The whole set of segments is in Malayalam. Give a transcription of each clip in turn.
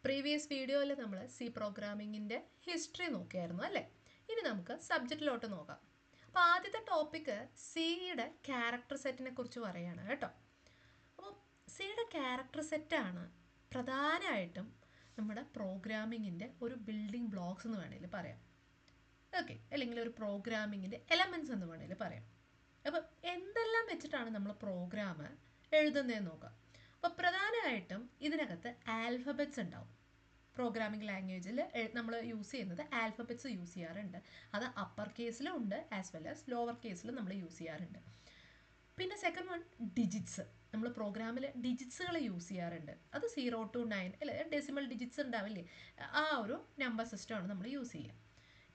പ്രീവിയസ് വീഡിയോയിൽ നമ്മൾ സി പ്രോഗ്രാമിങ്ങിൻ്റെ ഹിസ്റ്ററി നോക്കിയായിരുന്നു അല്ലേ? ഇനി നമുക്ക് സബ്ജക്റ്റിലോട്ട് നോക്കാം. അപ്പോൾ ആദ്യത്തെ ടോപ്പിക്ക് സിയുടെ ക്യാരക്ടർ സെറ്റിനെ കുറിച്ച് പറയുകയാണ് കേട്ടോ. അപ്പോൾ സിയുടെ ക്യാരക്ടർ സെറ്റാണ് പ്രധാനമായിട്ടും നമ്മുടെ പ്രോഗ്രാമിങ്ങിൻ്റെ ഒരു ബിൽഡിംഗ് ബ്ലോക്സ് എന്ന് വേണമെങ്കിൽ പറയാം. ഓക്കെ, അല്ലെങ്കിൽ ഒരു പ്രോഗ്രാമിങ്ങിൻ്റെ എലമെൻറ്റ്സ് എന്ന് വേണമെങ്കിൽ പറയാം. അപ്പം എന്തെല്ലാം വെച്ചിട്ടാണ് നമ്മൾ പ്രോഗ്രാം എഴുതുന്നതെന്ന് നോക്കാം. അപ്പോൾ പ്രധാനമായിട്ടും ഇതിനകത്ത് ആൽഫബറ്റ്സ് ഉണ്ടാവും. പ്രോഗ്രാമിംഗ് ലാംഗ്വേജിൽ നമ്മൾ യൂസ് ചെയ്യുന്നത് ആൽഫബറ്റ്സ് യൂസ് ചെയ്യാറുണ്ട്. അത് അപ്പർ കേസിലും ഉണ്ട് ആസ് വെൽ ആസ് ലോവർ കേസിലും നമ്മൾ യൂസ് ചെയ്യാറുണ്ട്. പിന്നെ സെക്കൻഡ് വൺ ഡിജിറ്റ്സ്. നമ്മൾ പ്രോഗ്രാമിൽ ഡിജിറ്റ്സുകൾ യൂസ് ചെയ്യാറുണ്ട്. അത് 0 to 9 അല്ലെ ഡെസിമൽ ഡിജിറ്റ്സ് ഉണ്ടാവില്ലേ, ആ ഒരു നമ്പർ സിസ്റ്റമാണ് നമ്മൾ യൂസ് ചെയ്യുക.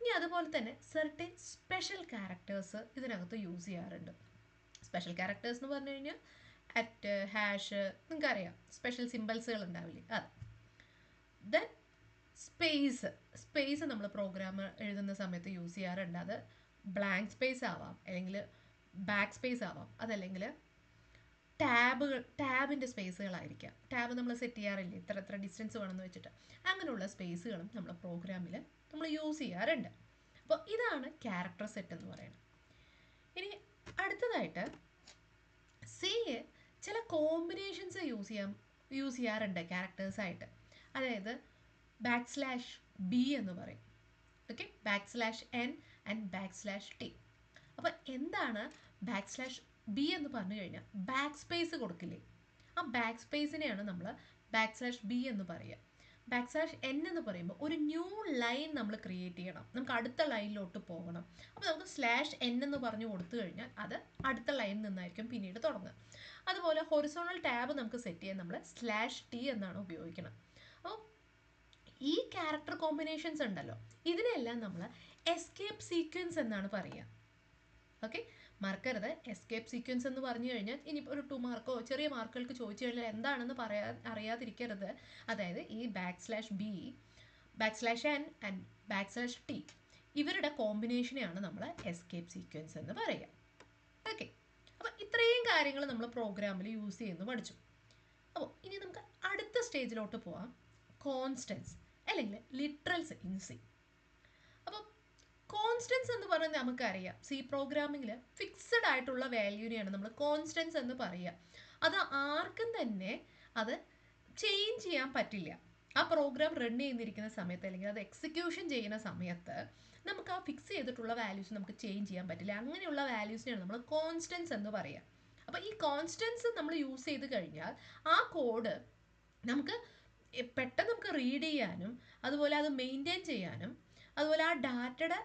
ഇനി അതുപോലെ തന്നെ സെർട്ടൻ സ്പെഷ്യൽ ക്യാരക്ടേഴ്സ് ഇതിനകത്ത് യൂസ് ചെയ്യാറുണ്ട്. സ്പെഷ്യൽ ക്യാരക്ടേഴ്സ് എന്ന് പറഞ്ഞു കഴിഞ്ഞാൽ അറ്റ്, ഹാഷ്, നിങ്ങൾക്കറിയാം സ്പെഷ്യൽ സിമ്പിൾസുകൾ ഉണ്ടാവില്ലേ, അത്. ദെൻ സ്പേസ് നമ്മൾ പ്രോഗ്രാം എഴുതുന്ന സമയത്ത് യൂസ് ചെയ്യാറുണ്ട്. അത് ബ്ലാങ്ക് സ്പേസ് ആവാം, അല്ലെങ്കിൽ ബാക്ക് സ്പേസ് ആവാം, അതല്ലെങ്കിൽ ടാബിൻ്റെ സ്പേസുകളായിരിക്കാം. ടാബ് നമ്മൾ സെറ്റ് ചെയ്യാറില്ലേ, ഇത്ര ഡിസ്റ്റൻസ് വേണമെന്ന് വെച്ചിട്ട്, അങ്ങനെയുള്ള സ്പേസുകളും നമ്മൾ പ്രോഗ്രാമിൽ നമ്മൾ യൂസ് ചെയ്യാറുണ്ട്. അപ്പോൾ ഇതാണ് ക്യാരക്ടർ സെറ്റ് എന്ന് പറയുന്നത്. ഇനി അടുത്തതായിട്ട് സി ചില കോമ്പിനേഷൻസ് യൂസ് ചെയ്യാറുണ്ട് ക്യാരക്ടേഴ്സായിട്ട്. അതായത് \b എന്ന് പറയും. Okay, \n and \t. അപ്പോൾ എന്താണ് \b എന്ന് പറഞ്ഞു കഴിഞ്ഞാൽ ബാക്ക് സ്പേസ് കൊടുക്കില്ലേ, ആ ബാക്ക് സ്പേസിനെയാണ് നമ്മൾ \b എന്ന് പറയുക. \n എന്ന് പറയുമ്പോൾ ഒരു ന്യൂ ലൈൻ നമ്മൾ ക്രിയേറ്റ് ചെയ്യണം, നമുക്ക് അടുത്ത ലൈനിലോട്ട് പോകണം. അപ്പോൾ നമുക്ക് /n എന്ന് പറഞ്ഞു കൊടുത്തു കഴിഞ്ഞാൽ അത് അടുത്ത ലൈനിൽ നിന്നായിരിക്കും പിന്നീട് തുടങ്ങുക. അതുപോലെ ഹൊറിസോണൽ ടാബ് നമുക്ക് സെറ്റ് ചെയ്യാൻ നമ്മൾ /t എന്നാണ് ഉപയോഗിക്കണം. അപ്പോൾ ഈ ക്യാരക്ടർ കോമ്പിനേഷൻസ് ഉണ്ടല്ലോ, ഇതിനെല്ലാം നമ്മൾ എസ്കേപ്പ് സീക്വൻസ് എന്നാണ് പറയുക. ഓക്കെ, മറക്കരുത്, എസ്കേപ്പ് സീക്വൻസ് എന്ന് പറഞ്ഞു കഴിഞ്ഞാൽ ഇനിയിപ്പോൾ ഒരു 2 മാർക്കോ ചെറിയ മാർക്കുകൾക്ക് ചോദിച്ചു കഴിഞ്ഞാൽ എന്താണെന്ന് അറിയാതിരിക്കരുത്. അതായത് ഈ \b, \n and \t ഇവരുടെ കോമ്പിനേഷനെയാണ് നമ്മൾ എസ്കേപ്പ് സീക്വൻസ് എന്ന് പറയുക. ഓക്കെ, അപ്പോൾ ഇത്രയും കാര്യങ്ങൾ നമ്മൾ പ്രോഗ്രാമിൽ യൂസ് ചെയ്യുന്നു പഠിച്ചു. അപ്പോൾ ഇനി നമുക്ക് അടുത്ത സ്റ്റേജിലോട്ട് പോവാം, കോൺസ്റ്റൻസ് അല്ലെങ്കിൽ ലിറ്ററൽസ് ഇൻ സി. അപ്പോൾ കോൺസ്റ്റൻസ് എന്ന് പറയുന്നത് നമുക്കറിയാം, സി പ്രോഗ്രാമിങ്ങിൽ ഫിക്സഡ് ആയിട്ടുള്ള വാല്യൂനെയാണ് നമ്മൾ കോൺസ്റ്റൻസ് എന്ന് പറയുക. അത് ആർക്കും തന്നെ അത് ചേഞ്ച് ചെയ്യാൻ പറ്റില്ല. ആ പ്രോഗ്രാം റൺ ചെയ്തിരിക്കുന്ന സമയത്ത് അല്ലെങ്കിൽ അത് എക്സിക്യൂഷൻ ചെയ്യുന്ന സമയത്ത് നമുക്ക് ആ ഫിക്സ് ചെയ്തിട്ടുള്ള വാല്യൂസ് നമുക്ക് ചേഞ്ച് ചെയ്യാൻ പറ്റില്ല. അങ്ങനെയുള്ള വാല്യൂസിനെയാണ് നമ്മൾ കോൺസ്റ്റൻസ് എന്ന് പറയുക. അപ്പോൾ ഈ കോൺസ്റ്റൻസ് നമ്മൾ യൂസ് ചെയ്ത് കഴിഞ്ഞാൽ ആ കോഡ് നമുക്ക് പെട്ടെന്ന് നമുക്ക് റീഡ് ചെയ്യാനും അതുപോലെ അത് മെയിൻറ്റെയിൻ ചെയ്യാനും അതുപോലെ ആ ഡാറ്റയുടെ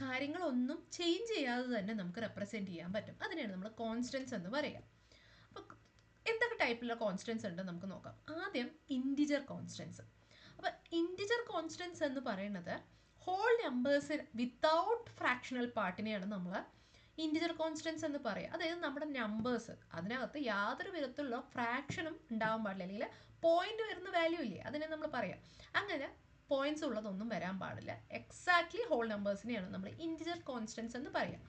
കാര്യങ്ങളൊന്നും ചേഞ്ച് ചെയ്യാതെ തന്നെ നമുക്ക് റെപ്രസെൻറ്റ് ചെയ്യാൻ പറ്റും. അതിനെയാണ് നമ്മൾ കോൺസ്റ്റൻസ് എന്ന് പറയുക. അപ്പോൾ എന്തൊക്കെ ടൈപ്പിലുള്ള കോൺസ്റ്റൻസ് ഉണ്ടെന്ന് നമുക്ക് നോക്കാം. ആദ്യം ഇൻറ്റിജർ കോൺസ്റ്റൻസ്. അപ്പോൾ ഇൻറ്റിജർ കോൺസ്റ്റൻസ് എന്ന് പറയുന്നത് ഹോൾ നമ്പേഴ്സ് വിത്തൗട്ട് ഫ്രാക്ഷണൽ പാർട്ടിനെയാണ് നമ്മൾ ഇൻറ്റിജർ കോൺസ്റ്റൻസ് എന്ന് പറയുക. അതായത് നമ്മുടെ നമ്പേഴ്സ് അതിനകത്ത് യാതൊരു വിധത്തിലുള്ള ഫ്രാക്ഷനും ഉണ്ടാവാൻ പാടില്ല, അല്ലെങ്കിൽ പോയിന്റ് വരുന്ന വാല്യൂ ഇല്ലേ അതിനെ നമ്മൾ പറയാം. അങ്ങനെ പോയിന്റ്സ് ഉള്ളതൊന്നും വരാൻ പാടില്ല. എക്സാക്ട്ലി ഹോൾ നമ്പേഴ്സിനെയാണ് നമ്മൾ ഇൻറ്റിജർ കോൺസ്റ്റൻസ് എന്ന് പറയുക.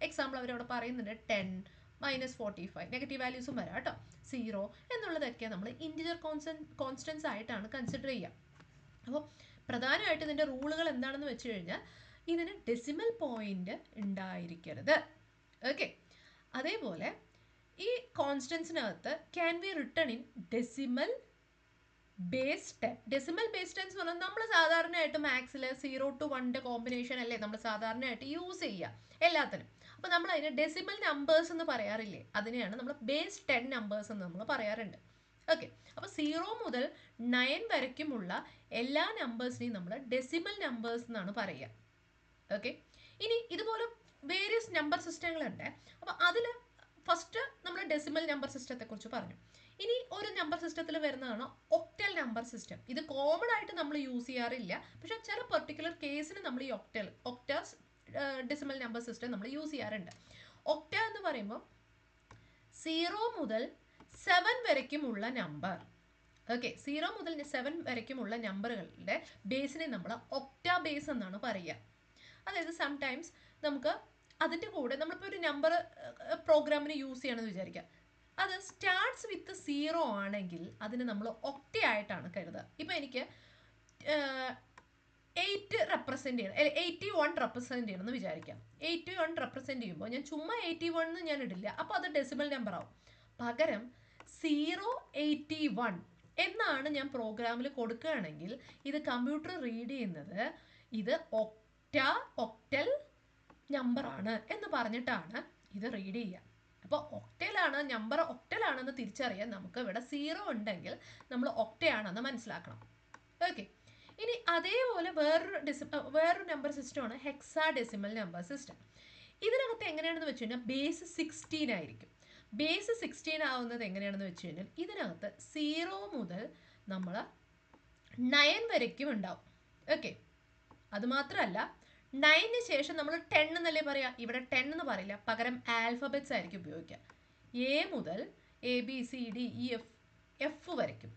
എക്സാമ്പിൾ അവരവിടെ പറയുന്നുണ്ട് 10, -45, നെഗറ്റീവ് വാല്യൂസും വരാം കേട്ടോ, 0 എന്നുള്ളതൊക്കെ നമ്മൾ ഇൻറ്റിജർ കോൺസ്റ്റൻസ് ആയിട്ടാണ് കൺസിഡർ ചെയ്യുക. അപ്പോൾ പ്രധാനമായിട്ട് ഇതിൻ്റെ റൂളുകൾ എന്താണെന്ന് വെച്ച് കഴിഞ്ഞാൽ ഇതിന് ഡെസിമൽ പോയിന്റ് ഉണ്ടായിരിക്കരുത്. ഓക്കെ, അതേപോലെ ഈ കോൺസ്റ്റൻസിനകത്ത് can be written in decimal base 10. Decimal base 10 എന്ന് പറഞ്ഞാൽ നമ്മൾ സാധാരണയായിട്ട് മാത്സിൽ 0 to 1 കോമ്പിനേഷൻ അല്ലേ നമ്മൾ സാധാരണയായിട്ട് യൂസ് ചെയ്യുക എല്ലാത്തിനും. അപ്പോൾ നമ്മൾ അതിന് ഡെസിമൽ നമ്പേഴ്സ് എന്ന് പറയാറില്ലേ, അതിനെയാണ് നമ്മൾ ബേസ് 10 നമ്പേഴ്സ് എന്ന് നമ്മൾ പറയാറുണ്ട്. ഓക്കെ, അപ്പോൾ 0 മുതൽ 9 വരയ്ക്കുമുള്ള എല്ലാ നമ്പേഴ്സിനെയും നമ്മൾ ഡെസിമൽ നമ്പേഴ്സ് എന്നാണ് പറയുക. ഓക്കെ, ഇനി ഇതുപോലെ വേരിയസ് നമ്പർ സിസ്റ്റങ്ങളുണ്ട്. അപ്പോൾ അതിൽ ഫസ്റ്റ് നമ്മൾ ഡെസിമൽ നമ്പർ സിസ്റ്റത്തെ കുറിച്ച് പറഞ്ഞു. ഇനി ഒരു നമ്പർ സിസ്റ്റത്തിൽ വരുന്നതാണ് ഒക്ടൽ നമ്പർ സിസ്റ്റം. ഇത് കോമൺ ആയിട്ട് നമ്മൾ യൂസ് ചെയ്യാറില്ല, പക്ഷെ ചില പെർട്ടിക്കുലർ കേസിന് നമ്മൾ ഈ ഒക്ടസ് ഡെസിമൽ നമ്പർ സിസ്റ്റം നമ്മൾ യൂസ് ചെയ്യാറുണ്ട്. ഒക്ട എന്ന് പറയുമ്പോൾ 0 മുതൽ 7 വരയ്ക്കുമുള്ള നമ്പർ. ഓക്കെ, 0 മുതൽ 7 വരയ്ക്കുമുള്ള നമ്പറുകളുടെ ബേസിനെ നമ്മൾ ഒക്ട ബേസ് എന്നാണ് പറയുക. അതായത് സംടൈംസ് നമുക്ക് അതിൻ്റെ കൂടെ നമ്മളിപ്പോൾ ഒരു നമ്പർ പ്രോഗ്രാമിന് യൂസ് ചെയ്യണമെന്ന് വിചാരിക്കുക, അത് സ്റ്റാർട്ട്സ് വിത്ത് 0 ആണെങ്കിൽ അതിന് നമ്മൾ ഒക്ട ആയിട്ടാണ് കരുതുക. ഇപ്പോൾ എനിക്ക് 8 റെപ്രസെൻറ്റ് ചെയ്യണം, 81 റെപ്രസെൻറ്റ് ചെയ്യണമെന്ന് വിചാരിക്കാം. 81 റെപ്രസെൻറ്റ് ചെയ്യുമ്പോൾ ഞാൻ ചുമ്മാ 81 എന്ന് ഞാൻ ഇടില്ല, അപ്പോൾ അത് ഡെസിമൽ നമ്പർ ആവും. പകരം 081 എന്നാണ് ഞാൻ പ്രോഗ്രാമിൽ കൊടുക്കുകയാണെങ്കിൽ ഇത് കമ്പ്യൂട്ടർ റീഡ് ചെയ്യുന്നത് ഇത് ഒക്ടൽ നമ്പറാണ് എന്ന് പറഞ്ഞിട്ടാണ് ഇത് റീഡ് ചെയ്യുക. അപ്പോൾ ഒക്ടലാണ് നമ്പർ, ഒക്ടലാണെന്ന് തിരിച്ചറിയാൻ നമുക്ക് ഇവിടെ 0 ഉണ്ടെങ്കിൽ നമ്മൾ ഒക്ടയാണെന്ന് മനസ്സിലാക്കണം. ഓക്കെ, ഇനി അതേപോലെ വേറൊരു നമ്പർ സിസ്റ്റമാണ് ഹെക്സാഡെസിമൽ നമ്പർ സിസ്റ്റം. ഇതിനകത്ത് എങ്ങനെയാണെന്ന് വെച്ച് കഴിഞ്ഞാൽ ബേസ് 16 ആയിരിക്കും. ബേസ് 16 ആവുന്നത് എങ്ങനെയാണെന്ന് വെച്ച് കഴിഞ്ഞാൽ ഇതിനകത്ത് 0 മുതൽ നമ്മൾ 9 വരയ്ക്കും ഉണ്ടാവും. ഓക്കെ, അതുമാത്രമല്ല 9ന് ശേഷം നമ്മൾ 10 എന്നല്ലേ പറയാം, ഇവിടെ 10 എന്ന് പറയില്ല, പകരം ആൽഫബറ്റ്സ് ആയിരിക്കും ഉപയോഗിക്കുക. എ മുതൽ ABCDEF വരയ്ക്കും.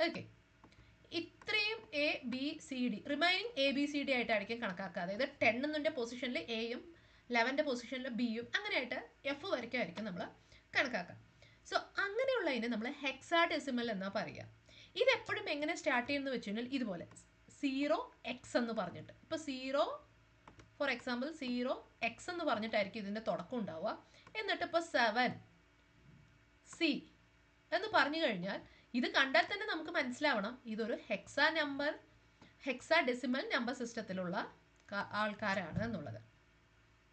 ഓക്കെ, ഇത്രയും ABCD റിമൈനിങ് ABCD ആയിട്ടായിരിക്കും കണക്കാക്കുക. അതായത് 10 എന്നുണ്ട് പൊസിഷനിൽ എയും 11ന്റെ പൊസിഷനിൽ ബിയും അങ്ങനെയായിട്ട് എഫ് വരയ്ക്കായിരിക്കും നമ്മൾ കണക്കാക്കുക. സോ അങ്ങനെയുള്ളതിന് നമ്മൾ ഹെക്സാഡെസിമൽ എന്നാ പറയുക. ഇതെപ്പോഴും എങ്ങനെ സ്റ്റാർട്ട് ചെയ്യുന്നത് വെച്ച് കഴിഞ്ഞാൽ ഇതുപോലെ 0x എന്ന് പറഞ്ഞിട്ട്, ഇപ്പോൾ 0 ഫോർ എക്സാമ്പിൾ 0x എന്ന് പറഞ്ഞിട്ടായിരിക്കും ഇതിൻ്റെ തുടക്കം ഉണ്ടാവുക. എന്നിട്ട് ഇപ്പോൾ 7C എന്ന് പറഞ്ഞു കഴിഞ്ഞാൽ ഇത് കണ്ടാൽ തന്നെ നമുക്ക് മനസ്സിലാവണം ഇതൊരു ഹെക്സാഡെസിമൽ നമ്പർ സിസ്റ്റത്തിലുള്ള ആൾക്കാരാണ് എന്നുള്ളത്.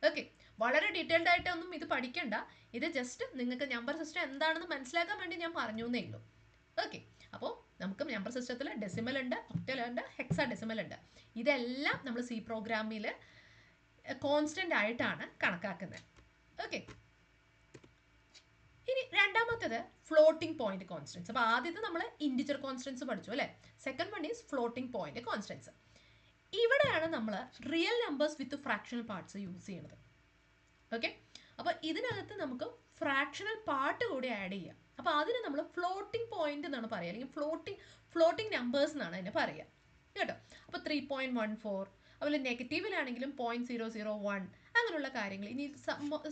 ഓക്കെ, വളരെ ഡീറ്റെയിൽഡ് ആയിട്ടൊന്നും ഇത് പഠിക്കണ്ട, ഇത് ജസ്റ്റ് നിങ്ങൾക്ക് നമ്പർ സിസ്റ്റം എന്താണെന്ന് മനസ്സിലാക്കാൻ വേണ്ടി ഞാൻ പറഞ്ഞു എന്നേ ഉള്ളൂ. ഓക്കെ, അപ്പോൾ നമുക്ക് നമ്പർ സിസ്റ്റത്തിൽ ഡെസിമൽ ഉണ്ട്, ഒക്ടൽ ഉണ്ട്, ഹെക്സാഡെസിമൽ ഉണ്ട്. ഇതെല്ലാം നമ്മൾ C പ്രോഗ്രാമിൽ കോൺസ്റ്റന്റ് ആയിട്ടാണ് കണക്കാക്കുന്നത്. ഓക്കെ, ഇനി രണ്ടാമത്തേത് ഫ്ലോട്ടിംഗ് പോയിന്റ് കോൺസ്റ്റൻസ്. അപ്പോൾ ആദ്യത്തെ നമ്മൾ ഇൻറ്റിജർ കോൺസ്റ്റൻസ് പഠിച്ചു അല്ലേ, second one is floating point constants. ഇവിടെയാണ് നമ്മൾ റിയൽ നമ്പേഴ്സ് വിത്ത് ഫ്രാക്ഷണൽ പാർട്സ് യൂസ് ചെയ്യുന്നത്. ഓക്കെ, അപ്പോൾ ഇതിനകത്ത് നമുക്ക് ഫ്രാക്ഷണൽ പാർട്ട് കൂടി ആഡ് ചെയ്യാം. അപ്പോൾ അതിന് നമ്മൾ ഫ്ലോട്ടിംഗ് പോയിന്റ് എന്നാണ് പറയുക, അല്ലെങ്കിൽ ഫ്ലോട്ടിംഗ് നമ്പേഴ്സ് എന്നാണ് അതിനെ പറയുക കേട്ടോ. അപ്പോൾ 3.14, അതുപോലെ നെഗറ്റീവിലാണെങ്കിലും 0.001 അങ്ങനെയുള്ള കാര്യങ്ങൾ. ഇനി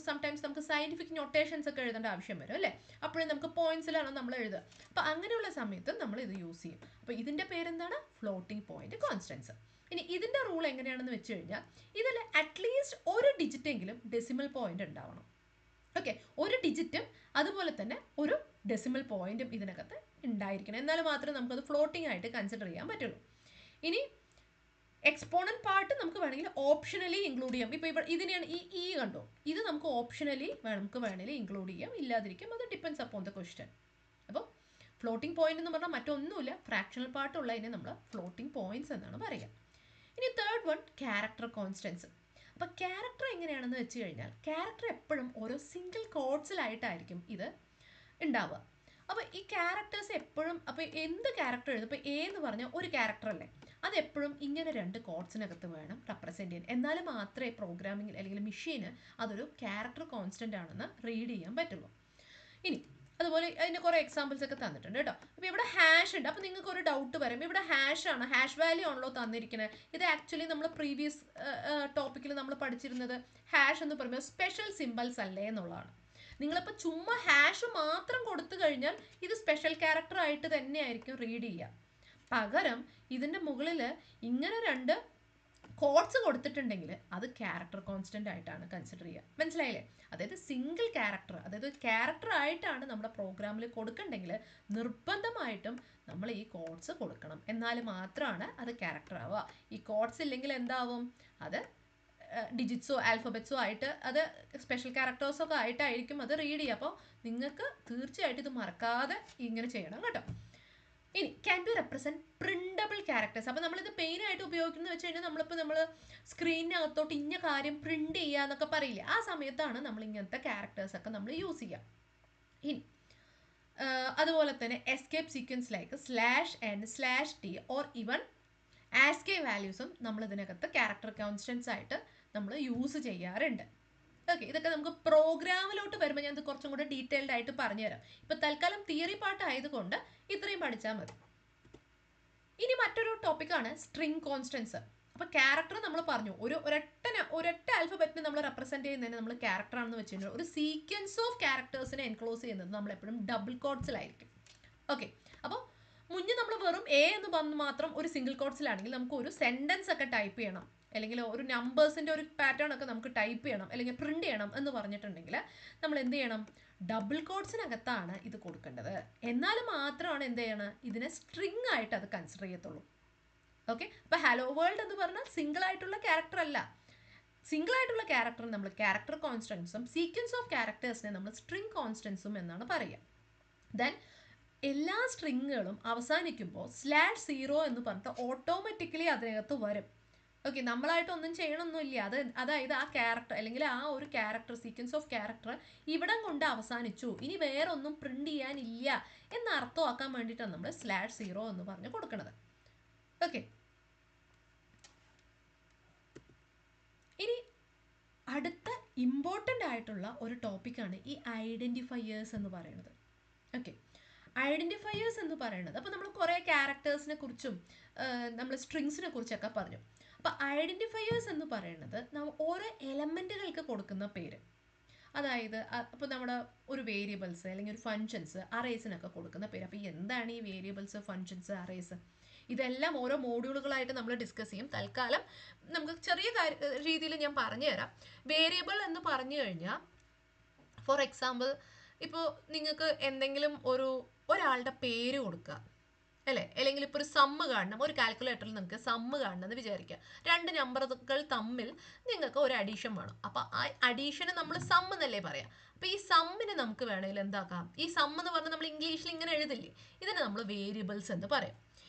സംടൈംസ് നമുക്ക് സയൻറ്റിഫിക് നൊട്ടേഷൻസ് ഒക്കെ എഴുതേണ്ട ആവശ്യം വരും അല്ലേ, അപ്പോഴും നമുക്ക് പോയിന്റ്സിലാണ് നമ്മൾ എഴുതുക. അപ്പോൾ അങ്ങനെയുള്ള സമയത്ത് നമ്മൾ ഇത് യൂസ് ചെയ്യും. അപ്പോൾ ഇതിൻ്റെ പേരെന്താണ്, ഫ്ലോട്ടിംഗ് പോയിന്റ് കോൺസ്റ്റൻസ്. ഇനി ഇതിൻ്റെ റൂൾ എങ്ങനെയാണെന്ന് വെച്ച് കഴിഞ്ഞാൽ ഇതിൽ അറ്റ്ലീസ്റ്റ് ഒരു ഡിജിറ്റെങ്കിലും ഡെസിമൽ പോയിന്റ് ഉണ്ടാവണം. ഓക്കെ, ഒരു ഡിജിറ്റും അതുപോലെ തന്നെ ഒരു ഡെസിമൽ പോയിന്റും ഇതിനകത്ത് ഉണ്ടായിരിക്കണം, എന്നാൽ മാത്രമേ നമുക്കത് ഫ്ലോട്ടിംഗ് ആയിട്ട് കൺസിഡർ ചെയ്യാൻ പറ്റുള്ളൂ. ഇനി എക്സ്പോണന്റ് പാർട്ട് നമുക്ക് വേണമെങ്കിൽ ഓപ്ഷണലി ഇൻക്ലൂഡ് ചെയ്യാം. ഇപ്പോൾ ഇവിടെ ഇതിനെയാണ് ഈ കണ്ടോ, ഇത് നമുക്ക് ഓപ്ഷണലി നമുക്ക് വേണമെങ്കിൽ ഇൻക്ലൂഡ് ചെയ്യാം, ഇല്ലാതിരിക്കും, അത് ഡിപ്പെൻസ് അപ്പോൺ ദ ക്വസ്റ്റ്യൻ. അപ്പോൾ ഫ്ലോട്ടിംഗ് പോയിന്റ് എന്ന് പറഞ്ഞാൽ മറ്റൊന്നുമില്ല, ഫ്രാക്ഷണൽ പാർട്ട് ഉള്ളതിനെ നമ്മൾ ഫ്ലോട്ടിംഗ് പോയിന്റ്സ് എന്നാണ് പറയുക. ഇനി തേർഡ് വൺ ക്യാരക്ടർ കോൺസ്റ്റൻസ്. അപ്പോൾ ക്യാരക്ടർ എങ്ങനെയാണെന്ന് വെച്ച് കഴിഞ്ഞാൽ ക്യാരക്ടർ എപ്പോഴും ഓരോ സിംഗിൾ കോഡ്സിലായിട്ടായിരിക്കും ഇത് ഉണ്ടാവുക. അപ്പോൾ ഈ ക്യാരക്ടേഴ്സ് എപ്പോഴും, അപ്പോൾ എന്ത് ക്യാരക്ടർ എഴുതും, ഇപ്പോൾ എ എന്ന് പറഞ്ഞാൽ ഒരു ക്യാരക്ടർ അല്ലേ, അതെപ്പോഴും ഇങ്ങനെ 2 കോഡ്സിനകത്ത് വേണം റെപ്രസെൻറ്റ് ചെയ്യാൻ, എന്നാലും മാത്രമേ പ്രോഗ്രാമിംഗ് അല്ലെങ്കിൽ മെഷീന് അതൊരു ക്യാരക്ടർ കോൺസ്റ്റൻ്റ് ആണെന്ന് റീഡ് ചെയ്യാൻ പറ്റുള്ളൂ. ഇനി അതുപോലെ അതിൻ്റെ കുറേ എക്സാമ്പിൾസ് ഒക്കെ തന്നിട്ടുണ്ട് കേട്ടോ. അപ്പോൾ ഇവിടെ ഹാഷ് ഉണ്ട്. അപ്പോൾ നിങ്ങൾക്ക് ഒരു ഡൗട്ട് വരും, ഇവിടെ ഹാഷാണ്, ഹാഷ് വാല്യൂ ആണല്ലോ തന്നിരിക്കുന്നത്. ഇത് ആക്ച്വലി നമ്മൾ പ്രീവിയസ് ടോപ്പിക്കിൽ നമ്മൾ പഠിച്ചിരുന്നത് ഹാഷ് എന്ന് പറയുമ്പോൾ സ്പെഷ്യൽ സിമ്പിൾസ് അല്ലേ എന്നുള്ളതാണ്. നിങ്ങളിപ്പോൾ ചുമ്മാ ഹാഷ് മാത്രം കൊടുത്തു കഴിഞ്ഞാൽ ഇത് സ്പെഷ്യൽ ക്യാരക്ടർ ആയിട്ട് തന്നെയായിരിക്കും റീഡ് ചെയ്യുക. പകരം ഇതിൻ്റെ മുകളിൽ ഇങ്ങനെ 2 കോഡ്സ് കൊടുത്തിട്ടുണ്ടെങ്കിൽ അത് ക്യാരക്ടർ കോൺസ്റ്റൻ്റ് ആയിട്ടാണ് കൺസിഡർ ചെയ്യുക. മനസ്സിലായില്ലേ? അതായത് സിംഗിൾ ക്യാരക്ടർ, അതായത് ക്യാരക്ടർ ആയിട്ടാണ് നമ്മുടെ പ്രോഗ്രാമിൽ കൊടുക്കണമെങ്കിൽ നിർബന്ധമായിട്ടും നമ്മൾ ഈ കോഡ്സ് കൊടുക്കണം, എന്നാൽ മാത്രമാണ് അത് ക്യാരക്ടർ ആവുക. ഈ കോഡ്സ് ഇല്ലെങ്കിൽ എന്താവും, അത് ഡിജിറ്റ്സോ ആൽഫബറ്റ്സോ ആയിട്ട്, അത് സ്പെഷ്യൽ ക്യാരക്ടേഴ്സൊക്കെ ആയിട്ടായിരിക്കും അത് റീഡ് ചെയ്യുക. അപ്പോൾ നിങ്ങൾക്ക് തീർച്ചയായിട്ടും ഇത് മറക്കാതെ ഇങ്ങനെ ചെയ്യണം കേട്ടോ. ഇനി can be represent printable characters. അപ്പോൾ നമ്മളിത് മെയിനായിട്ട് ഉപയോഗിക്കുന്നത് വെച്ച് കഴിഞ്ഞാൽ നമ്മൾ സ്ക്രീനിനകത്തോട്ട് ഇന്ന കാര്യം പ്രിൻ്റ് ചെയ്യുക എന്നൊക്കെ പറയില്ലേ, ആ സമയത്താണ് നമ്മൾ ഇങ്ങനത്തെ ക്യാരക്ടേഴ്സൊക്കെ നമ്മൾ യൂസ് ചെയ്യുക. ഇനി അതുപോലെ തന്നെ escape sequence like /n/t or even ASCII വാല്യൂസും നമ്മൾ ഇതിനകത്ത് ക്യാരക്ടർ കോൺസ്റ്റൻസ് ആയിട്ട് നമ്മൾ യൂസ് ചെയ്യാറുണ്ട്. ഓക്കെ, ഇതൊക്കെ നമുക്ക് പ്രോഗ്രാമിലോട്ട് വരുമ്പോൾ ഞാൻ ഇത് കുറച്ചും കൂടെ ഡീറ്റെയിൽഡ് ആയിട്ട് പറഞ്ഞുതരാം. ഇപ്പോൾ തൽക്കാലം തിയറി പാർട്ട് ആയതുകൊണ്ട് ഇത്രയും പഠിച്ചാൽ മതി. ഇനി മറ്റൊരു ടോപ്പിക്കാണ് സ്ട്രിംഗ് കോൺസ്റ്റൻസ്. അപ്പോൾ ക്യാരക്ടർ നമ്മൾ പറഞ്ഞു, ഒരൊറ്റ ആൽഫബറ്റിനെ നമ്മൾ റെപ്രസെൻറ്റ് ചെയ്യുന്നതിന് നമ്മൾ ക്യാരക്ടർ ആണെന്ന് വെച്ച് കഴിഞ്ഞാൽ ഒരു സീക്വൻസ് ഓഫ് ക്യാരക്ടേഴ്സിനെ എൻക്ലോസ് ചെയ്യുന്നത് നമ്മൾ എപ്പോഴും ഡബിൾ കോഡ്സിലായിരിക്കും. ഓക്കെ, അപ്പോൾ മുന്നേ നമ്മൾ വെറും എ എന്ന് പറഞ്ഞ് മാത്രം ഒരു സിംഗിൾ കോട്ട്സിലാണെങ്കിൽ നമുക്ക് ഒരു സെന്റൻസ് ഒക്കെ ടൈപ്പ് ചെയ്യണം, അല്ലെങ്കിൽ ഒരു നമ്പേഴ്സിന്റെ ഒരു പാറ്റേൺ ഒക്കെ നമുക്ക് ടൈപ്പ് ചെയ്യണം അല്ലെങ്കിൽ പ്രിന്റ് ചെയ്യണം എന്ന് പറഞ്ഞിട്ടുണ്ടെങ്കിൽ നമ്മൾ എന്ത് ചെയ്യണം? ഡബിൾ കോട്ട്സിനകത്താണ് ഇത് കൊടുക്കേണ്ടത്. എന്നാൽ മാത്രമാണ് എന്ത് ചെയ്യണം? ഇതിനെ സ്ട്രിങ് ആയിട്ട് അത് കൺസിഡർ ചെയ്യത്തുള്ളൂ. ഓക്കെ, അപ്പൊ ഹലോ വേൾഡ് എന്ന് പറഞ്ഞാൽ സിംഗിൾ ആയിട്ടുള്ള ക്യാരക്ടർ അല്ല. സിംഗിൾ ആയിട്ടുള്ള ക്യാരക്ടർ നമ്മൾ ക്യാരക്ടർ കോൺസ്റ്റൻസും സീക്വൻസ് ഓഫ് ക്യാരക്ടേഴ്സിനെ നമ്മൾ സ്ട്രിങ് കോൺസ്റ്റൻസും എന്നാണ് പറയുക. ദെൻ എല്ലാ സ്ട്രിങ്ങുകളും അവസാനിക്കുമ്പോൾ /0 എന്ന് പറഞ്ഞിട്ട് ഓട്ടോമാറ്റിക്കലി അതിനകത്ത് വരും. ഓക്കെ, നമ്മളായിട്ട് ഒന്നും ചെയ്യണമൊന്നുമില്ല. അതായത് ആ ക്യാരക്ടർ അല്ലെങ്കിൽ ആ ഒരു ക്യാരക്ടർ സീക്വൻസ് ഓഫ് ക്യാരക്ടർ ഇവിടം കൊണ്ട് അവസാനിച്ചു, ഇനി വേറെ ഒന്നും പ്രിന്റ് ചെയ്യാനില്ല എന്ന് അർത്ഥമാക്കാൻ വേണ്ടിയിട്ടാണ് നമ്മൾ /0 എന്ന് പറഞ്ഞ് കൊടുക്കുന്നത്. ഓക്കെ, ഇനി അടുത്ത ഇമ്പോർട്ടൻ്റ് ആയിട്ടുള്ള ഒരു ടോപ്പിക്കാണ് ഈ ഐഡൻറ്റിഫയേഴ്സ് എന്ന് പറയുന്നത്. ഓക്കെ, ഐഡൻറ്റിഫയേഴ്സ് എന്ന് പറയുന്നത്, അപ്പോൾ നമ്മൾ കുറേ ക്യാരക്ടേഴ്സിനെ കുറിച്ചും നമ്മൾ സ്ട്രിങ്സിനെ കുറിച്ചൊക്കെ പറഞ്ഞു. അപ്പോൾ ഐഡൻറ്റിഫയേഴ്സ് എന്ന് പറയുന്നത് നമ്മൾ ഓരോ എലമെൻറ്റുകൾക്ക് കൊടുക്കുന്ന പേര്. അതായത് അപ്പോൾ നമ്മുടെ ഒരു വേരിയബിൾസ് അല്ലെങ്കിൽ ഒരു ഫങ്ഷൻസ്, അറേസിനൊക്കെ കൊടുക്കുന്ന പേര്. അപ്പോൾ എന്താണ് ഈ വേരിയബിൾസ്, ഫങ്ഷൻസ്, അറേസ്? ഇതെല്ലാം ഓരോ മോഡ്യൂളുകളായിട്ട് നമ്മൾ ഡിസ്കസ് ചെയ്യും. തൽക്കാലം നമുക്ക് ചെറിയ രീതിയിൽ ഞാൻ പറഞ്ഞുതരാം. വേരിയബിൾ എന്ന് പറഞ്ഞു കഴിഞ്ഞാൽ, ഫോർ എക്സാമ്പിൾ, ഇപ്പോൾ നിങ്ങൾക്ക് എന്തെങ്കിലും ഒരാളുടെ പേര് കൊടുക്കുക അല്ലേ, അല്ലെങ്കിൽ ഇപ്പോൾ ഒരു സമ്മ് കാണണം, ഒരു കാൽക്കുലേറ്ററിൽ നിങ്ങൾക്ക് സമ്മ് കാണണം എന്ന് വിചാരിക്കുക. 2 നമ്പറുകൾ തമ്മിൽ നിങ്ങൾക്ക് ഒരു അഡീഷൻ വേണം. അപ്പോൾ ആ അഡീഷന് നമ്മൾ സം എന്നല്ലേ പറയാം. അപ്പോൾ ഈ സമ്മിന് നമുക്ക് വേണമെങ്കിൽ എന്താക്കാം? ഈ സം എന്ന് പറഞ്ഞാൽ നമ്മൾ ഇംഗ്ലീഷിൽ ഇങ്ങനെ എഴുതില്ലേ, ഇതിന് നമ്മൾ വേരിയബിൾസ് എന്ന് പറയാം.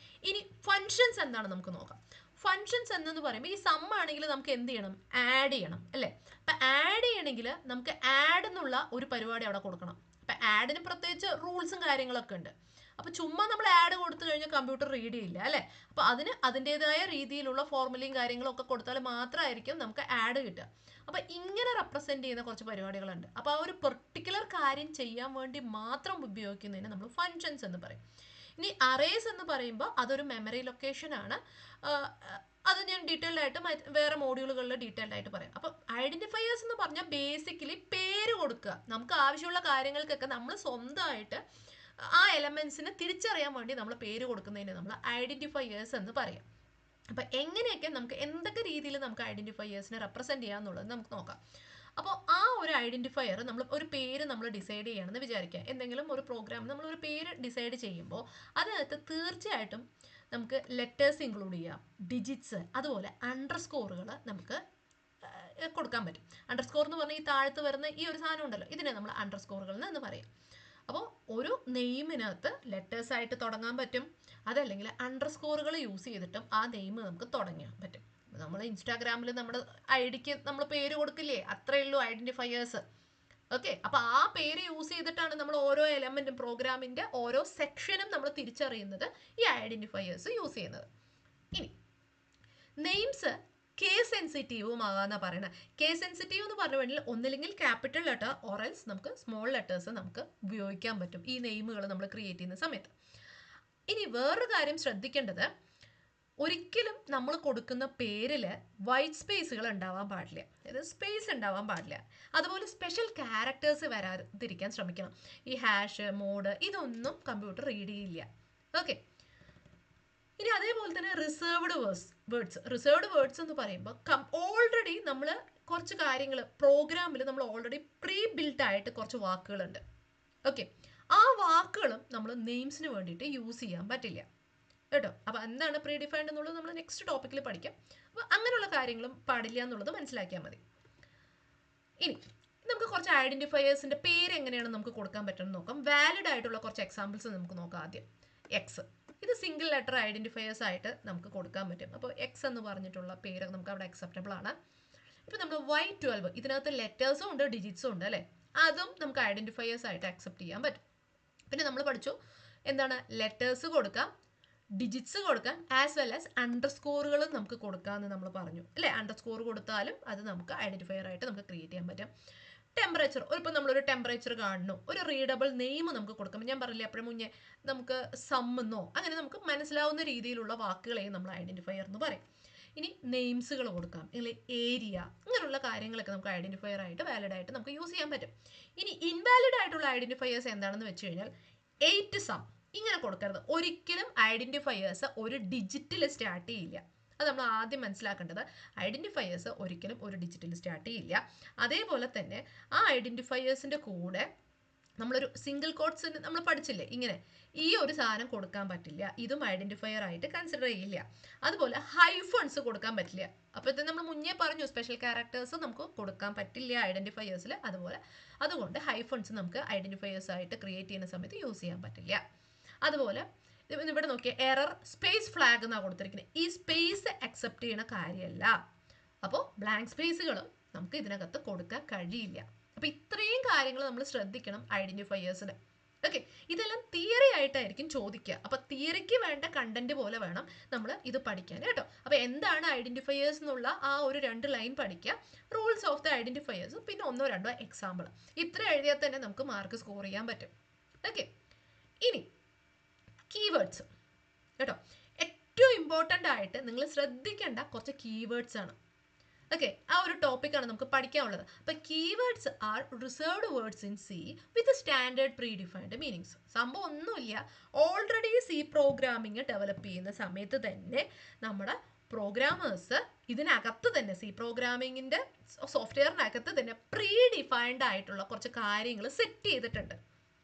ഇനി ഫങ്ഷൻസ് എന്താണ് നമുക്ക് നോക്കാം. ഫങ്ഷൻസ് എന്നു പറയുമ്പോൾ ഈ സം ആണെങ്കിൽ നമുക്ക് എന്ത് ചെയ്യണം? ആഡ് ചെയ്യണം അല്ലേ. അപ്പം ആഡ് ചെയ്യണമെങ്കിൽ നമുക്ക് ആഡ് എന്നുള്ള ഒരു പരിപാടി അവിടെ കൊടുക്കണം. അപ്പം ആഡിന് പ്രത്യേകിച്ച് റൂൾസും കാര്യങ്ങളൊക്കെ ഉണ്ട്. അപ്പോൾ ചുമ്മാ നമ്മൾ ആഡ് കൊടുത്തു കഴിഞ്ഞാൽ കമ്പ്യൂട്ടർ റീഡ് ചെയ്യില്ല അല്ലേ. അപ്പോൾ അതിൻ്റെതായ രീതിയിലുള്ള ഫോർമുലയും കാര്യങ്ങളും ഒക്കെ കൊടുത്താൽ മാത്രമായിരിക്കും നമുക്ക് ആഡ് കിട്ടുക. അപ്പോൾ ഇങ്ങനെ റെപ്രസെൻറ്റ് ചെയ്യുന്ന കുറച്ച് പരിപാടികളുണ്ട്. അപ്പോൾ ആ ഒരു പെർട്ടിക്കുലർ കാര്യം ചെയ്യാൻ വേണ്ടി മാത്രം ഉപയോഗിക്കുന്നതിന് നമ്മൾ ഫങ്ഷൻസ് എന്ന് പറയും. ഇനി അറേസ് എന്ന് പറയുമ്പോൾ അതൊരു മെമ്മറി ലൊക്കേഷൻ ആണ്. അത് ഞാൻ ഡീറ്റെയിൽഡ് ആയിട്ട് വേറെ മോഡ്യൂളുകളിൽ ഡീറ്റെയിൽഡ് ആയിട്ട് പറയാം. അപ്പോൾ ഐഡൻറ്റിഫയേഴ്സ് എന്ന് പറഞ്ഞാൽ ബേസിക്കലി പേര് കൊടുക്കുക. നമുക്ക് ആവശ്യമുള്ള കാര്യങ്ങൾക്കൊക്കെ നമ്മൾ സ്വന്തമായിട്ട് ആ എലമെൻസിനെ തിരിച്ചറിയാൻ വേണ്ടി നമ്മൾ പേര് കൊടുക്കുന്നതിന് നമ്മൾ ഐഡൻറ്റിഫയേഴ്സ് എന്ന് പറയാം. അപ്പം എങ്ങനെയൊക്കെ നമുക്ക് എന്തൊക്കെ രീതിയിൽ നമുക്ക് ഐഡൻറ്റിഫയേഴ്സിനെ റെപ്രസെൻറ്റ് ചെയ്യാമെന്നുള്ളത് നമുക്ക് നോക്കാം. അപ്പോൾ ആ ഒരു ഐഡൻറ്റിഫയർ നമ്മൾ ഒരു പേര് നമ്മൾ ഡിസൈഡ് ചെയ്യണമെന്ന് വിചാരിക്കുക. എന്തെങ്കിലും ഒരു പ്രോഗ്രാം നമ്മൾ ഒരു പേര് ഡിസൈഡ് ചെയ്യുമ്പോൾ അതിനകത്ത് തീർച്ചയായിട്ടും നമുക്ക് ലെറ്റേഴ്സ് ഇൻക്ലൂഡ് ചെയ്യാം, ഡിജിറ്റ്സ്, അതുപോലെ അണ്ടർസ്കോറുകൾ നമുക്ക് കൊടുക്കാൻ പറ്റും. അണ്ടർസ്കോർ എന്ന് പറഞ്ഞാൽ ഈ താഴത്ത് വരുന്ന ഈ ഒരു സാധനം ഉണ്ടല്ലോ, ഇതിനെ നമ്മൾ അണ്ടർസ്കോറുകൾ എന്ന് പറയാം. അപ്പോൾ ഒരു നെയിമിനകത്ത് ലെറ്റേഴ്സായിട്ട് തുടങ്ങാൻ പറ്റും, അതല്ലെങ്കിൽ അണ്ടർസ്കോറുകൾ യൂസ് ചെയ്തിട്ടും ആ നെയിം നമുക്ക് തുടങ്ങാൻ പറ്റും. നമ്മൾ ഇൻസ്റ്റാഗ്രാമിൽ നമ്മുടെ ഐഡിക്ക് നമ്മൾ പേര് കൊടുക്കില്ലേ, അത്രയേ ഉള്ളൂ ഐഡൻറ്റിഫയേഴ്സ്. ഓക്കെ, അപ്പോൾ ആ പേര് യൂസ് ചെയ്തിട്ടാണ് നമ്മൾ ഓരോ എലമെൻറ്റും പ്രോഗ്രാമിൻ്റെ ഓരോ സെക്ഷനും നമ്മൾ തിരിച്ചറിയുന്നത് ഈ ഐഡൻറ്റിഫയേഴ്സ് യൂസ് ചെയ്യുന്നത്. ഇനി നെയിംസ് കേസ് സെൻസിറ്റീവും ആകാമെന്നാണ് പറയുന്നത്. കേസ് സെൻസിറ്റീവ് എന്ന് പറഞ്ഞു കഴിഞ്ഞാൽ ഒന്നില്ലെങ്കിൽ ക്യാപിറ്റൽ ലെറ്റർ ഓറൽസ് നമുക്ക് സ്മോൾ ലെറ്റേഴ്സ് നമുക്ക് ഉപയോഗിക്കാൻ പറ്റും ഈ നെയിമുകൾ നമ്മൾ ക്രിയേറ്റ് ചെയ്യുന്ന സമയത്ത്. ഇനി വേറൊരു കാര്യം ശ്രദ്ധിക്കേണ്ടത്, ഒരിക്കലും നമ്മൾ കൊടുക്കുന്ന പേരിൽ വൈറ്റ് സ്പേസുകൾ ഉണ്ടാവാൻ പാടില്ല, അതായത് സ്പേസ് ഉണ്ടാവാൻ പാടില്ല. അതുപോലെ സ്പെഷ്യൽ ക്യാരക്ടേഴ്സ് വരാതിരിക്കാൻ ശ്രമിക്കണം. ഈ ഹാഷ്, മോഡ്, ഇതൊന്നും കമ്പ്യൂട്ടർ റീഡ് ചെയ്യില്ല. ഓക്കെ, ഇനി അതേപോലെ തന്നെ റിസർവ്ഡ് വേർഡ്സ് എന്ന് പറയുമ്പോൾ ഓൾറെഡി നമ്മൾ കുറച്ച് കാര്യങ്ങൾ പ്രോഗ്രാമിൽ നമ്മൾ ഓൾറെഡി പ്രീ ബിൽട്ട് ആയിട്ട് കുറച്ച് വാക്കുകളുണ്ട്. ഓക്കെ, ആ വാക്കുകളും നമ്മൾ നെയിംസിന് വേണ്ടിയിട്ട് യൂസ് ചെയ്യാൻ പറ്റില്ല കേട്ടോ. അപ്പോൾ എന്താണ് പ്രീ ഡിഫൈൻഡ് എന്നുള്ളത് നമ്മൾ നെക്സ്റ്റ് ടോപ്പിക്കിൽ പഠിക്കാം. അപ്പോൾ അങ്ങനെയുള്ള കാര്യങ്ങളും പാടില്ല എന്നുള്ളത് മനസ്സിലാക്കിയാൽ മതി. ഇനി നമുക്ക് കുറച്ച് ഐഡൻറ്റിഫയേഴ്സിൻ്റെ പേര് എങ്ങനെയാണ് നമുക്ക് കൊടുക്കാൻ പറ്റുമെന്ന് നോക്കാം. വാലിഡ് ആയിട്ടുള്ള കുറച്ച് എക്സാമ്പിൾസ് നമുക്ക് നോക്കാം. ആദ്യം എക്സ്, ഇത് സിംഗിൾ ലെറ്റർ ഐഡൻറ്റിഫയേഴ്സ് ആയിട്ട് നമുക്ക് കൊടുക്കാൻ പറ്റും. അപ്പോൾ എക്സ് എന്ന് പറഞ്ഞിട്ടുള്ള പേര് നമുക്ക് അവിടെ അക്സെപ്റ്റബിൾ ആണ്. ഇപ്പോൾ നമ്മൾ Y12, ഇതിനകത്ത് ലെറ്റേഴ്സും ഉണ്ട് ഡിജിറ്റ്സും ഉണ്ട് അല്ലേ, അതും നമുക്ക് ഐഡൻറ്റിഫയേഴ്സ് ആയിട്ട് അക്സെപ്റ്റ് ചെയ്യാൻ പറ്റും. പിന്നെ നമ്മൾ പഠിച്ചു എന്താണ് ലെറ്റേഴ്സ് കൊടുക്കാം, ഡിജിറ്റ്സ് കൊടുക്കാം, ആസ് വെൽ ആസ് അണ്ടർസ്കോറുകളും നമുക്ക് കൊടുക്കാമെന്ന് നമ്മൾ പറഞ്ഞു അല്ലേ. അണ്ടർസ്കോർ കൊടുത്താലും അത് നമുക്ക് ഐഡൻറ്റിഫയർ ആയിട്ട് നമുക്ക് ക്രിയേറ്റ് ചെയ്യാൻ പറ്റും. ടെമ്പറേച്ചർ, ഇപ്പോൾ നമ്മളൊരു ടെമ്പറേച്ചർ കാണുന്നു, ഒരു റീഡബിൾ നെയിം നമുക്ക് കൊടുക്കാം. ഞാൻ പറഞ്ഞില്ലേ അപ്പോഴും മുന്നേ, നമുക്ക് സമ്മെന്നോ അങ്ങനെ നമുക്ക് മനസ്സിലാവുന്ന രീതിയിലുള്ള വാക്കുകളെയും നമ്മൾ ഐഡൻറ്റിഫയർ എന്ന് പറയും. ഇനി നെയിംസുകൾ കൊടുക്കാം, അല്ലെങ്കിൽ ഏരിയ, ഇങ്ങനെയുള്ള കാര്യങ്ങളൊക്കെ നമുക്ക് ഐഡൻറ്റിഫയർ ആയിട്ട് വാലിഡ് ആയിട്ട് നമുക്ക് യൂസ് ചെയ്യാൻ പറ്റും. ഇനി ഇൻവാലിഡ് ആയിട്ടുള്ള ഐഡൻറ്റിഫയേഴ്സ് എന്താണെന്ന് വെച്ച് കഴിഞ്ഞാൽ 8 സം, ഇങ്ങനെ കൊടുക്കരുത്. ഒരിക്കലും ഐഡന്റിഫയേഴ്സ് ഒരു ഡിജിറ്റിൽ സ്റ്റാർട്ട് ചെയ്യില്ല. അത് നമ്മൾ ആദ്യം മനസ്സിലാക്കേണ്ടത്. ഐഡന്റിഫയേഴ്സ് ഒരിക്കലും ഒരു ഡിജിറ്റിൽ സ്റ്റാർട്ട് ചെയ്യില്ല. അതേപോലെ തന്നെ ആ ഐഡന്റിഫയേഴ്സിന്റെ കൂടെ നമ്മളൊരു സിംഗിൾ കോട്ട്സ് നമ്മൾ പഠിച്ചില്ലേ, ഇങ്ങനെ ഈ ഒരു സാധനം കൊടുക്കാൻ പറ്റില്ല, ഇതും ഐഡന്റിഫയർ ആയിട്ട് കൺസിഡർ ചെയ്യില്ല. അതുപോലെ ഹൈഫൺസ് കൊടുക്കാൻ പറ്റില്ല. അപ്പോഴത്തെ നമ്മൾ മുന്നേ പറഞ്ഞു സ്പെഷ്യൽ ക്യാരക്ടേഴ്സ് നമുക്ക് കൊടുക്കാൻ പറ്റില്ല ഐഡന്റിഫയേഴ്സിൽ. അതുകൊണ്ട് ഹൈഫൺസ് നമുക്ക് ഐഡന്റിഫയേഴ്സ് ആയിട്ട് ക്രിയേറ്റ് ചെയ്യുന്ന സമയത്ത് യൂസ് ചെയ്യാൻ പറ്റില്ല. അതുപോലെ ഇവിടെ നോക്കിയ എറർ സ്പേസ് ഫ്ലാഗ് എന്നാണ് കൊടുത്തിരിക്കുന്നത്. ഈ സ്പേസ് അക്സെപ്റ്റ് ചെയ്യുന്ന കാര്യമല്ല. അപ്പോൾ ബ്ലാങ്ക് സ്പേസുകളും നമുക്ക് ഇതിനകത്ത് കൊടുക്കാൻ കഴിയില്ല. അപ്പോൾ ഇത്രയും കാര്യങ്ങൾ നമ്മൾ ശ്രദ്ധിക്കണം ഐഡന്റിഫയേഴ്സിന്. ഓക്കെ, ഇതെല്ലാം തിയറി ആയിട്ടായിരിക്കും ചോദിക്കുക. അപ്പോൾ തിയറിക്ക് വേണ്ട കണ്ടന്റ് പോലെ വേണം നമ്മൾ ഇത് പഠിക്കാൻ കേട്ടോ. അപ്പോൾ എന്താണ് ഐഡന്റിഫയേഴ്സ് എന്നുള്ള ആ ഒരു 2 ലൈൻ പഠിക്കുക, റൂൾസ് ഓഫ് ദ ഐഡന്റിഫയേഴ്സ്, പിന്നെ 1-2 എക്സാമ്പിൾ. ഇത്ര എഴുതിയാൽ തന്നെ നമുക്ക് മാർക്ക് സ്കോർ ചെയ്യാൻ പറ്റും. ഓക്കെ, ഇനി കീവേഡ്സ് കേട്ടോ. ഏറ്റവും ഇമ്പോർട്ടൻ്റ് ആയിട്ട് നിങ്ങൾ ശ്രദ്ധിക്കേണ്ട കുറച്ച് കീവേഡ്സ് ആണ്. ഓക്കെ, ആ ഒരു ടോപ്പിക്കാണ് നമുക്ക് പഠിക്കാനുള്ളത്. അപ്പോൾ keywords are reserved words in C with standard pre defined meanings. സംഭവം ഒന്നുമില്ല, ഓൾറെഡി സി പ്രോഗ്രാമിങ് ഡെവലപ്പ് ചെയ്യുന്ന സമയത്ത് തന്നെ നമ്മുടെ പ്രോഗ്രാമേഴ്സ് ഇതിനകത്ത് തന്നെ സി പ്രോഗ്രാമിങ്ങിൻ്റെ സോഫ്റ്റ്വെയറിനകത്ത് തന്നെ പ്രീ ഡിഫൈൻഡ് ആയിട്ടുള്ള കുറച്ച് കാര്യങ്ങൾ സെറ്റ് ചെയ്തിട്ടുണ്ട്.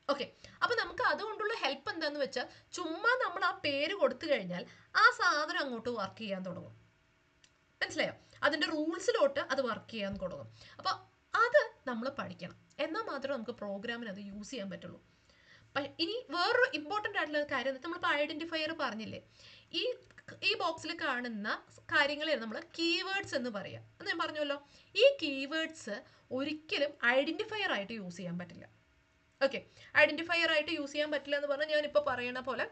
ഓക്കെ, അപ്പോൾ നമുക്ക് അതുകൊണ്ടുള്ള ഹെൽപ്പ് എന്താണെന്ന് വെച്ചാൽ ചുമ്മാ നമ്മൾ ആ പേര് കൊടുത്തു കഴിഞ്ഞാൽ ആ സാധനം അങ്ങോട്ട് വർക്ക് ചെയ്യാൻ തുടങ്ങും. മനസ്സിലായോ? അതിൻ്റെ റൂൾസിലോട്ട് അത് വർക്ക് ചെയ്യാൻ തുടങ്ങും. അപ്പോൾ അത് നമ്മൾ പഠിക്കണം, എന്നാൽ മാത്രമേ നമുക്ക് പ്രോഗ്രാമിന് അത് യൂസ് ചെയ്യാൻ പറ്റുള്ളൂ. ഇനി വേറൊരു ഇമ്പോർട്ടൻ്റ് ആയിട്ടുള്ള കാര്യം, നമ്മളിപ്പോൾ ഐഡന്റിഫയർ പറഞ്ഞില്ലേ, ഈ ബോക്സിൽ കാണുന്ന കാര്യങ്ങളെ നമ്മൾ കീവേഡ്സ് എന്ന് പറയാം എന്ന് ഞാൻ പറഞ്ഞല്ലോ. ഈ കീവേഡ്സ് ഒരിക്കലും ഐഡന്റിഫയർ ആയിട്ട് യൂസ് ചെയ്യാൻ പറ്റില്ല. ഓക്കെ, ഐഡന്റിഫയർ ആയിട്ട് യൂസ് ചെയ്യാൻ പറ്റില്ല എന്ന് പറഞ്ഞാൽ ഞാനിപ്പോൾ പറയണ പോലെ,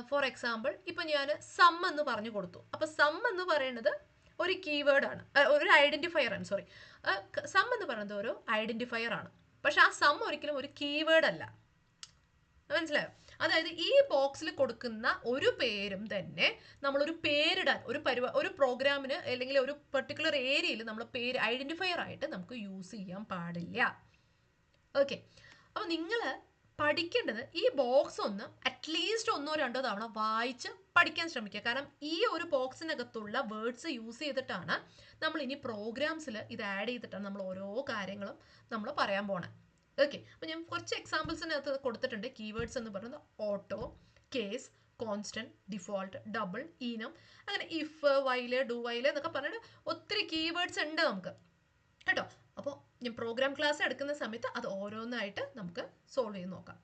ഫോർ എക്സാമ്പിൾ ഇപ്പം ഞാൻ സം എന്ന് പറഞ്ഞു കൊടുത്തു. അപ്പോൾ സം എന്ന് പറയുന്നത് ഒരു കീവേഡാണ്, ഒരു ഐഡന്റിഫയർ ആണ്. സോറി, സം എന്ന് പറയുന്നത് ഒരു ഐഡന്റിഫയർ ആണ്. പക്ഷെ ആ സം ഒരിക്കലും ഒരു കീവേഡ് അല്ല. മനസ്സിലായോ? അതായത് ഈ ബോക്സിൽ കൊടുക്കുന്ന ഒരു പേരും തന്നെ നമ്മളൊരു പേരിടാൻ ഒരു പ്രോഗ്രാമിന് അല്ലെങ്കിൽ ഒരു പെർട്ടിക്കുലർ ഏരിയയിൽ നമ്മൾ പേര് ഐഡന്റിഫയർ ആയിട്ട് നമുക്ക് യൂസ് ചെയ്യാൻ പാടില്ല. ഓക്കെ, അപ്പോൾ നിങ്ങൾ പഠിക്കേണ്ടത് ഈ ബോക്സ് ഒന്ന് അറ്റ്ലീസ്റ്റ് 1-2 തവണ വായിച്ച് പഠിക്കാൻ ശ്രമിക്കുക. കാരണം ഈ ഒരു ബോക്സിനകത്തുള്ള വേർഡ്സ് യൂസ് ചെയ്തിട്ടാണ് നമ്മൾ ഇനി പ്രോഗ്രാംസിൽ ഇത് ആഡ് ചെയ്തിട്ടാണ് നമ്മൾ ഓരോ കാര്യങ്ങളും നമ്മൾ പറയാൻ പോണേ. ഓക്കെ, അപ്പോൾ ഞാൻ കുറച്ച് എക്സാമ്പിൾസിനകത്ത് കൊടുത്തിട്ടുണ്ട്. കീവേഡ്സ് എന്ന് പറയുന്നത് auto, case, constant, default, double, enum, അങ്ങനെ ഇഫ്, വൈല്, ഡു വൈല് എന്നൊക്കെ പറഞ്ഞിട്ട് ഒത്തിരി കീവേഡ്സ് ഉണ്ട് നമുക്ക് കേട്ടോ. അപ്പോൾ ഞാൻ പ്രോഗ്രാം ക്ലാസ് എടുക്കുന്ന സമയത്ത് അത് ഓരോന്നായിട്ട് നമുക്ക് സോൾവ് ചെയ്ത് നോക്കാം.